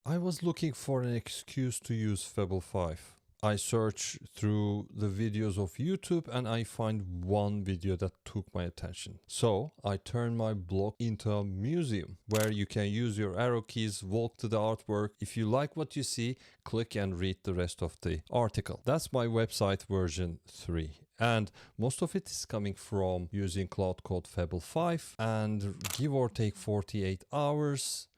I was looking for an excuse to use Fable 5. I search through the videos of YouTube and I find one video that took my attention. So I turn my blog into a museum where you can use your arrow keys, walk to the artwork. If you like what you see, click and read the rest of the article. That's my website version 3. And most of it is coming from using Claude Code Fable 5 and give or take 48 hours.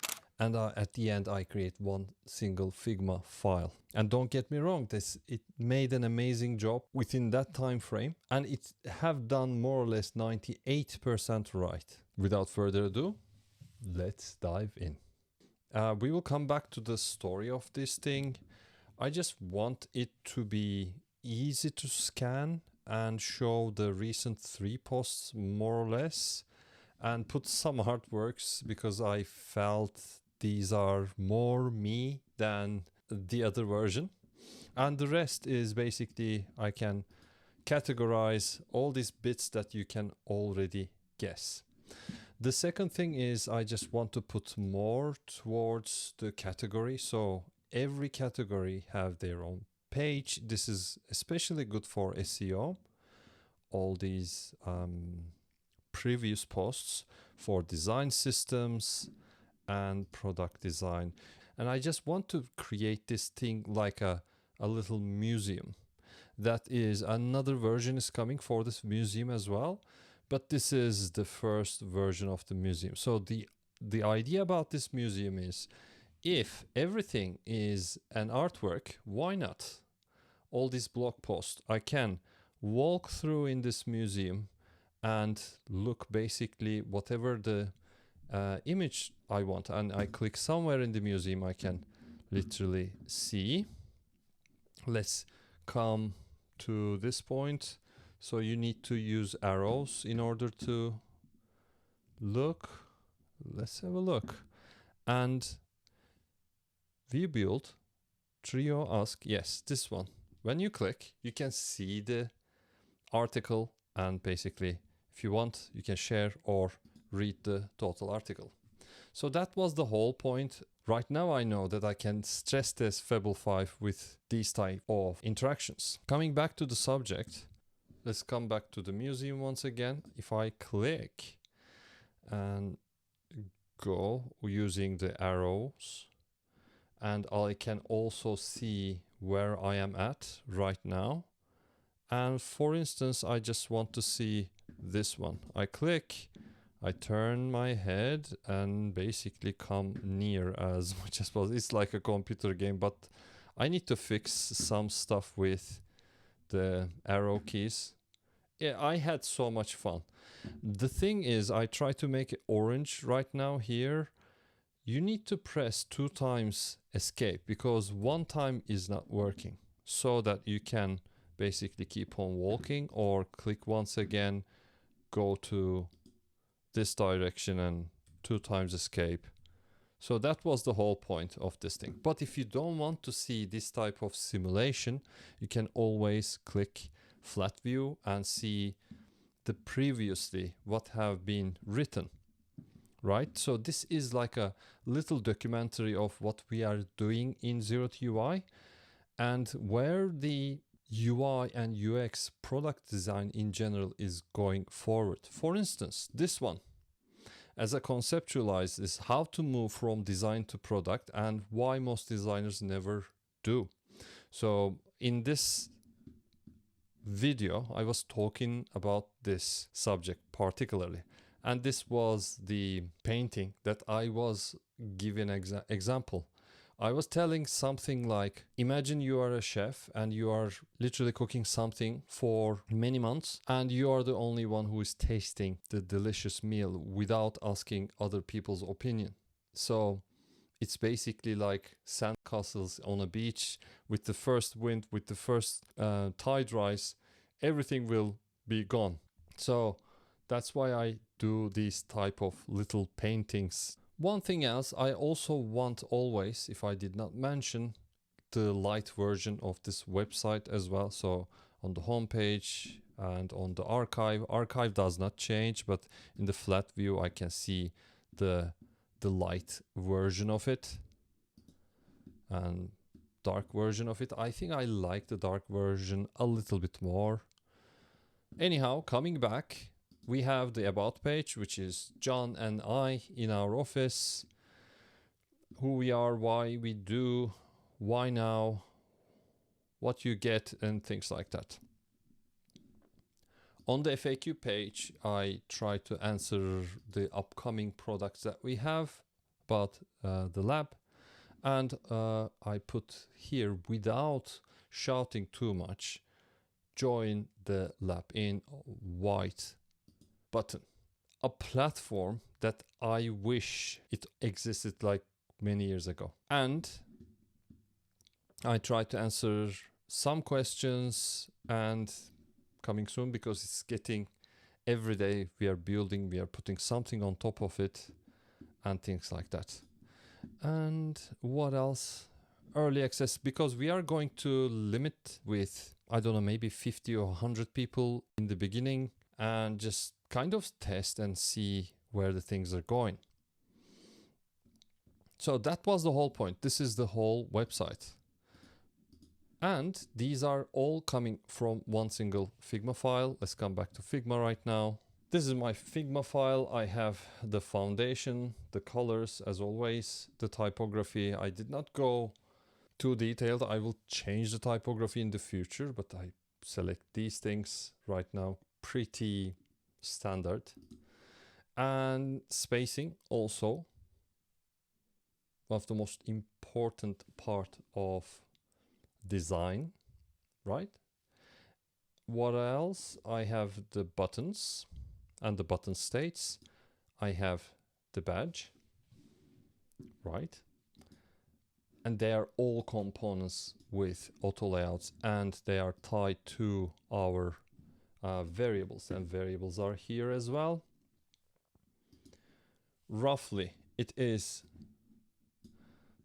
And at the end, I create one single Figma file. And don't get me wrong, it made an amazing job within that time frame. And it have done more or less 98% right. Without further ado, let's dive in. We will come back to the story of this thing. I just want it to be easy to scan and show the recent 3 posts more or less. And put some artworks because I felt these are more me than the other version. And the rest is basically I can categorize all these bits that you can already guess. The second thing is I just want to put more towards the category. So every category have their own page. This is especially good for SEO. All these previous posts for design systems and product design. And I just want to create this thing like a little museum. That is another version is coming for this museum as well. But this is the first version of the museum. So the idea about this museum is if everything is an artwork, why not? All these blog posts, I can walk through in this museum and look basically whatever the image I want, and I click somewhere in the museum, I can literally see. Let's come to this point. So you need to use arrows in order to look. Let's have a look. And view build, trio ask, yes, this one. When you click, you can see the article, and basically if you want, you can share or read the total article. So that was the whole point. Right now I know that I can stress test Fable 5 with these type of interactions. Coming back to the subject, let's come back to the museum once again. If I click and go using the arrows, and I can also see where I am at right now. And for instance, I just want to see this one. I click, I turn my head and basically come near as much as possible. It's like a computer game, but I need to fix some stuff with the arrow keys. Yeah, I had so much fun. The thing is, I try to make it orange right now here. You need to press 2 times escape because 1 time is not working, so that you can basically keep on walking, or click once again, go to this direction and 2 times escape. So that was the whole point of this thing. But if you don't want to see this type of simulation, you can always click flat view and see the previously what have been written, right? So this is like a little documentary of what we are doing in Zero to UI and where the UI and UX product design in general is going forward. For instance, this one, as a conceptualize, is how to move from design to product and why most designers never do. So in this video, I was talking about this subject particularly. And this was the painting that I was giving example. I was telling something like, imagine you are a chef and you are literally cooking something for many months and you are the only one who is tasting the delicious meal without asking other people's opinion. So it's basically like sandcastles on a beach. With the first wind, with the first tide rise, everything will be gone. So that's why I do these type of little paintings. One thing else, I also want always, if I did not mention, the light version of this website as well. So on the home page and on the archive does not change, but in the flat view I can see the light version of it. and dark version of it. I think I like the dark version a little bit more. Anyhow, coming back, we have the about page, which is John and I in our office. Who we are, why we do, why now, what you get, and things like that. On the FAQ page, I try to answer the upcoming products that we have about the lab. And I put here, without shouting too much, join the lab in white button. A platform that I wish it existed like many years ago. And I try to answer some questions, and coming soon, because it's getting every day we are building, we are putting something on top of it and things like that. And what else? Early access, because we are going to limit with, I don't know, maybe 50 or 100 people in the beginning, and just kind of test and see where the things are going. So that was the whole point. This is the whole website. And these are all coming from one single Figma file. Let's come back to Figma right now. This is my Figma file. I have the foundation, the colors as always, the typography. I did not go too detailed. I will change the typography in the future, but I select these things right now, pretty standard. And spacing also, one of the most important part of design, right? What else? I have the buttons and the button states. I have the badge, right? And they are all components with auto layouts, and they are tied to our variables, and variables are here as well. Roughly, it is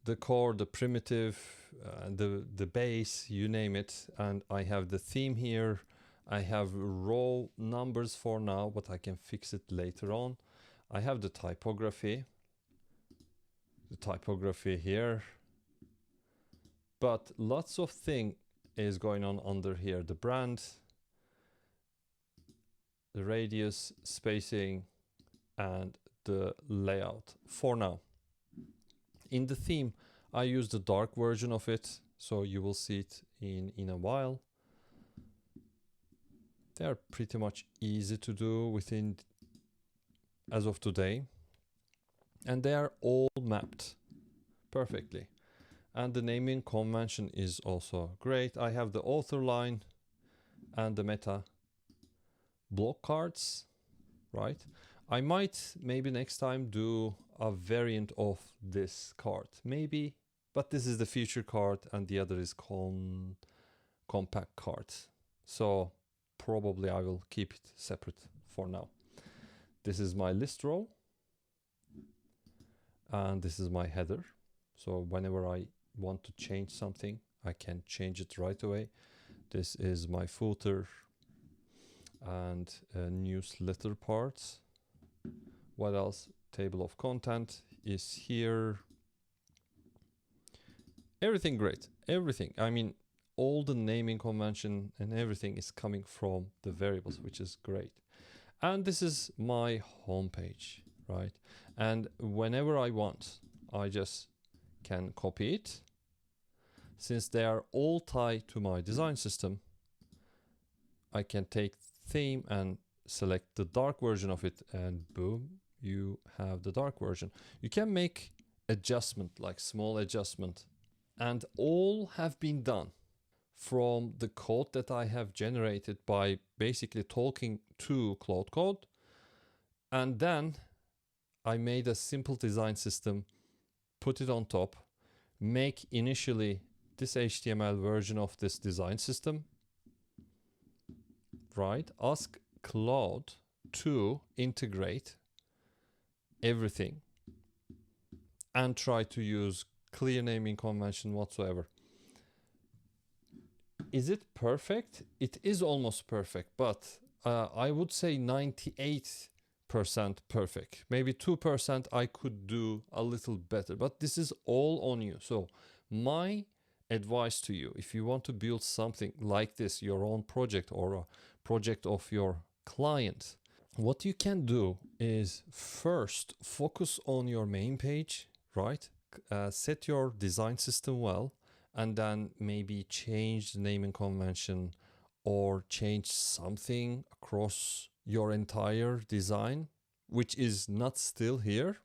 the core, the primitive, the base, you name it. And I have the theme here. I have raw numbers for now, but I can fix it later on. I have the typography here. But lots of thing is going on under here. The brand, the radius, spacing, and the layout for now. In the theme, I use the dark version of it, so you will see it in a while. They are pretty much easy to do within as of today. And they are all mapped perfectly. And the naming convention is also great. I have the author line and the meta block cards, right? I might maybe next time do a variant of this card, maybe, but this is the feature card and the other is compact card. So probably I will keep it separate for now. This is my list row and this is my header. So whenever I want to change something, I can change it right away. This is my footer and newsletter parts. What else? Table of content is here. Everything great. Everything. I mean, all the naming convention and everything is coming from the variables, which is great. And this is my homepage, right? And whenever I want, I just can copy it. Since they are all tied to my design system, I can take theme and select the dark version of it, and boom, you have the dark version. You can make adjustment, like small adjustment, and all have been done from the code that I have generated by basically talking to Claude Code. And then I made a simple design system, put it on top, make initially this HTML version of this design system, right? Ask Claude to integrate everything and try to use clear naming convention whatsoever. Is it perfect? It is almost perfect, but I would say 98% perfect. Maybe 2% I could do a little better, but this is all on you. So My advice to you, if you want to build something like this, your own project or a project of your client, what you can do is first focus on your main page, right? Set your design system well, and then maybe change the naming convention or change something across your entire design, which is not still here.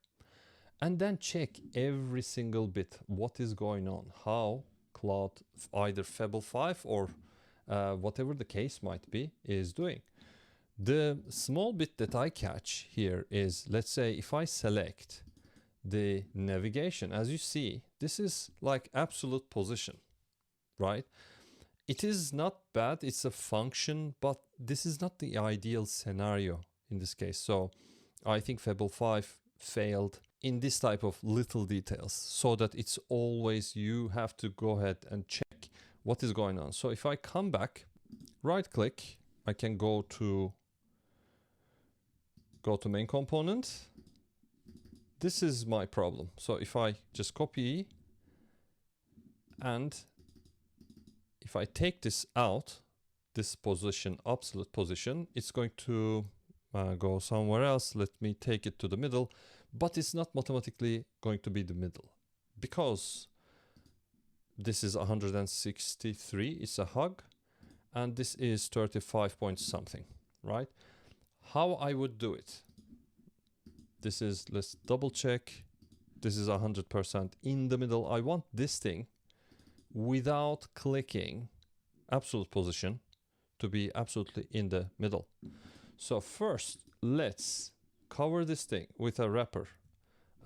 And then check every single bit, what is going on, how Claude, either Fable 5 or whatever the case might be, is doing. The small bit that I catch here is, let's say if I select the navigation, as you see, this is like absolute position, right? It is not bad, it's a function, but this is not the ideal scenario in this case. So I think Fable 5 failed in this type of little details, so that it's always you have to go ahead and check what is going on. So if I come back, right click, I can go to main component. This is my problem. So if I just copy and if I take this out, this position, absolute position, it's going to go somewhere else. Let me take it to the middle, but it's not mathematically going to be the middle because this is 163, it's a hug, and this is 35 point something, right? How I would do it, this is, let's double check, this is 100% in the middle. I want this thing without clicking absolute position to be absolutely in the middle. So first, let's cover this thing with a wrapper,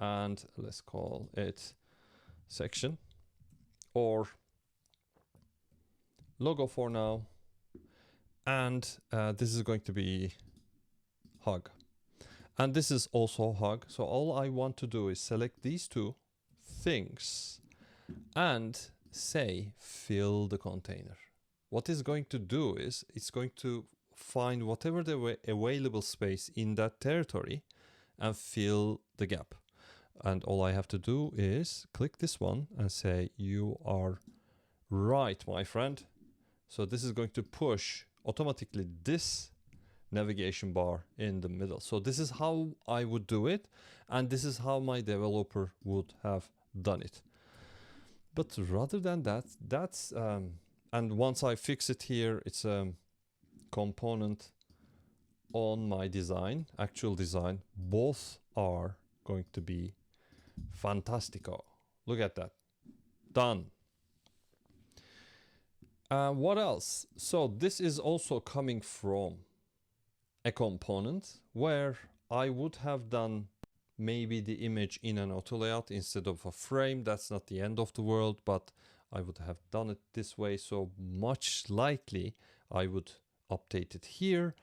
and let's call it section or logo for now. And this is going to be hug. And this is also hug. So all I want to do is select these two things and say fill the container. What it's going to do is it's going to find whatever the available space in that territory and fill the gap. And all I have to do is click this one and say you are right, my friend. So this is going to push automatically this navigation bar in the middle. So this is how I would do it, and this is how my developer would have done it. But rather than that, that's and once I fix it here, it's a component on my design, actual design. Both are going to be fantastico. Look at that. Done. What else? So this is also coming from a component where I would have done maybe the image in an auto layout instead of a frame. That's not the end of the world, but I would have done it this way. So much likely I would update it here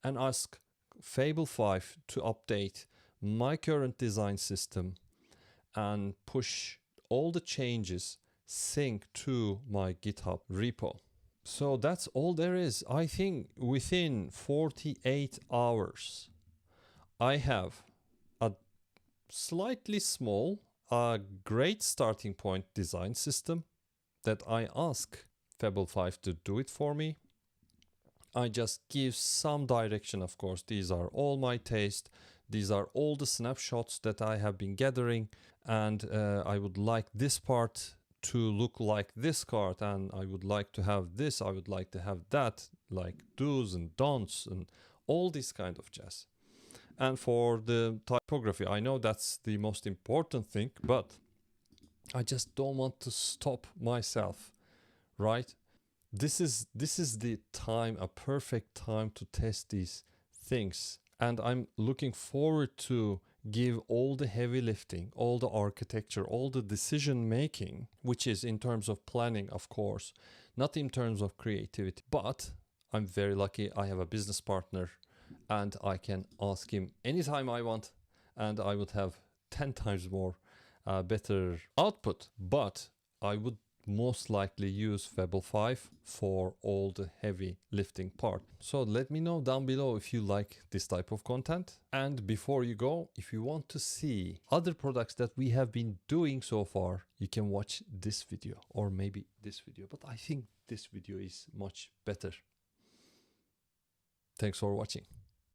and ask Fable 5 to update my current design system and push all the changes sync to my GitHub repo. So that's all there is. I think within 48 hours, I have a slightly small, great starting point design system that I ask Fable 5 to do it for me. I just give some direction, of course. These are all my taste. These are all the snapshots that I have been gathering. And I would like this part to look like this card, and I would like to have this, I would like to have that, like do's and don'ts and all this kind of jazz. And for the typography, I know that's the most important thing, but I just don't want to stop myself, right? This is the time, a perfect time to test these things. And I'm looking forward to give all the heavy lifting, all the architecture, all the decision making, which is in terms of planning, of course, not in terms of creativity. But I'm very lucky I have a business partner and I can ask him anytime I want, and I would have 10 times more better output. But I would most likely use Fable 5 for all the heavy lifting part. So let me know down below if you like this type of content. And before you go, if you want to see other products that we have been doing so far, you can watch this video or maybe this video, but I think this video is much better. Thanks for watching.